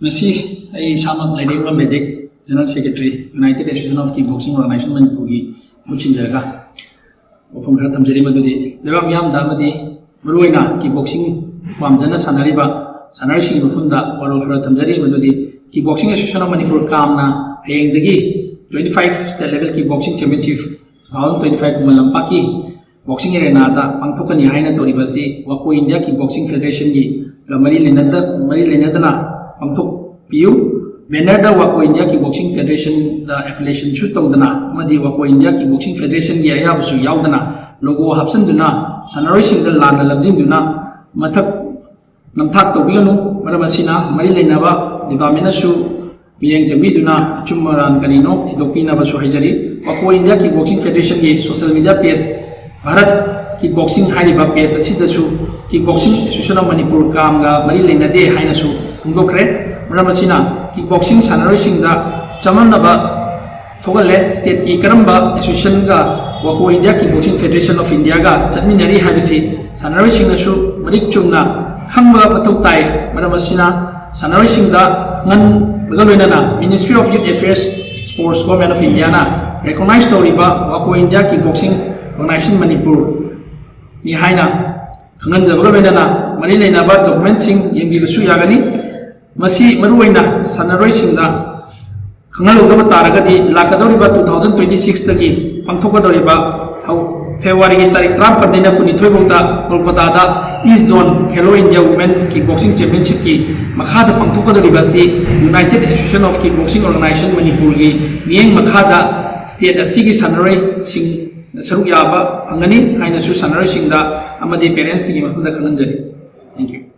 Mesi, I Samak Lady Medic, General Secretary, United Association of Kickboxing Organization Manipuri, Muchinjaraga. Upon Kratam Jerimadi, the Ramyam Damadi, Muruina, Kickboxing, Mamjana Sanariba, Sanarishi Mukunda, or Kratam Jerimadi, Kickboxing Association of Manipur Kamna, paying the Gi, 25 state level kickboxing championship, 2025 Kumalampaki, Boxing Arenada, Pangtokani Haina Toribasi, Wako India Kickboxing Federation Gi, Mari Lenadana. Untuk piu banner Wako India Kickboxing Federation affiliation shoot tawdana madi Wako India Kickboxing Federation gi ayabusu yaudana logo hapsan duna sanaroi singdal lana labjing duna mathak namthak tawbiunu maramasina mari leinaba department su miyeng jambi duna chummaran kanino thidokpina basu haijari Wako India Kickboxing Federation gi social media page Bharat Kickboxing hariba page asidasu Kickboxing Association of Manipur kamga mari leinade hainasu Kungdokre, Maramasina, Kickboxing Sanaroi Singda, Chamanaba, Togale, State Ki Karamba, Association Ga, Wako India Kickboxing Federation of India Ga, Chatminari Habisi, Sanaroi Singasu, Marik Chungna, Kamba Batautai, Maramasina, Sanaroi Singda, Nan Bagaloinana, Ministry of Youth Affairs, Sports Government of Indiana, recognized Toriba, Wako India Kickboxing Organization Manipur, Nihaina, Kangan Bagaloinana, Marina Naba document sing Yengibasu Yagani. Masi maruwaina sanaroi singda khangalugdaba taragadi lakadoriba 2026 tagi pangthokadoriba February gi tarik 30 dina kunithoi bongda Kolkata da East Zone Khelo India Women Kickboxing Championship ki makhada pangthokadoriba si United Association of Kickboxing Organization Manipur gi nieng makhada state asigi sanaroi sing saruk yaba angani haina su sanaroi singda amadi parents gi mafunda khananjari. Thank you.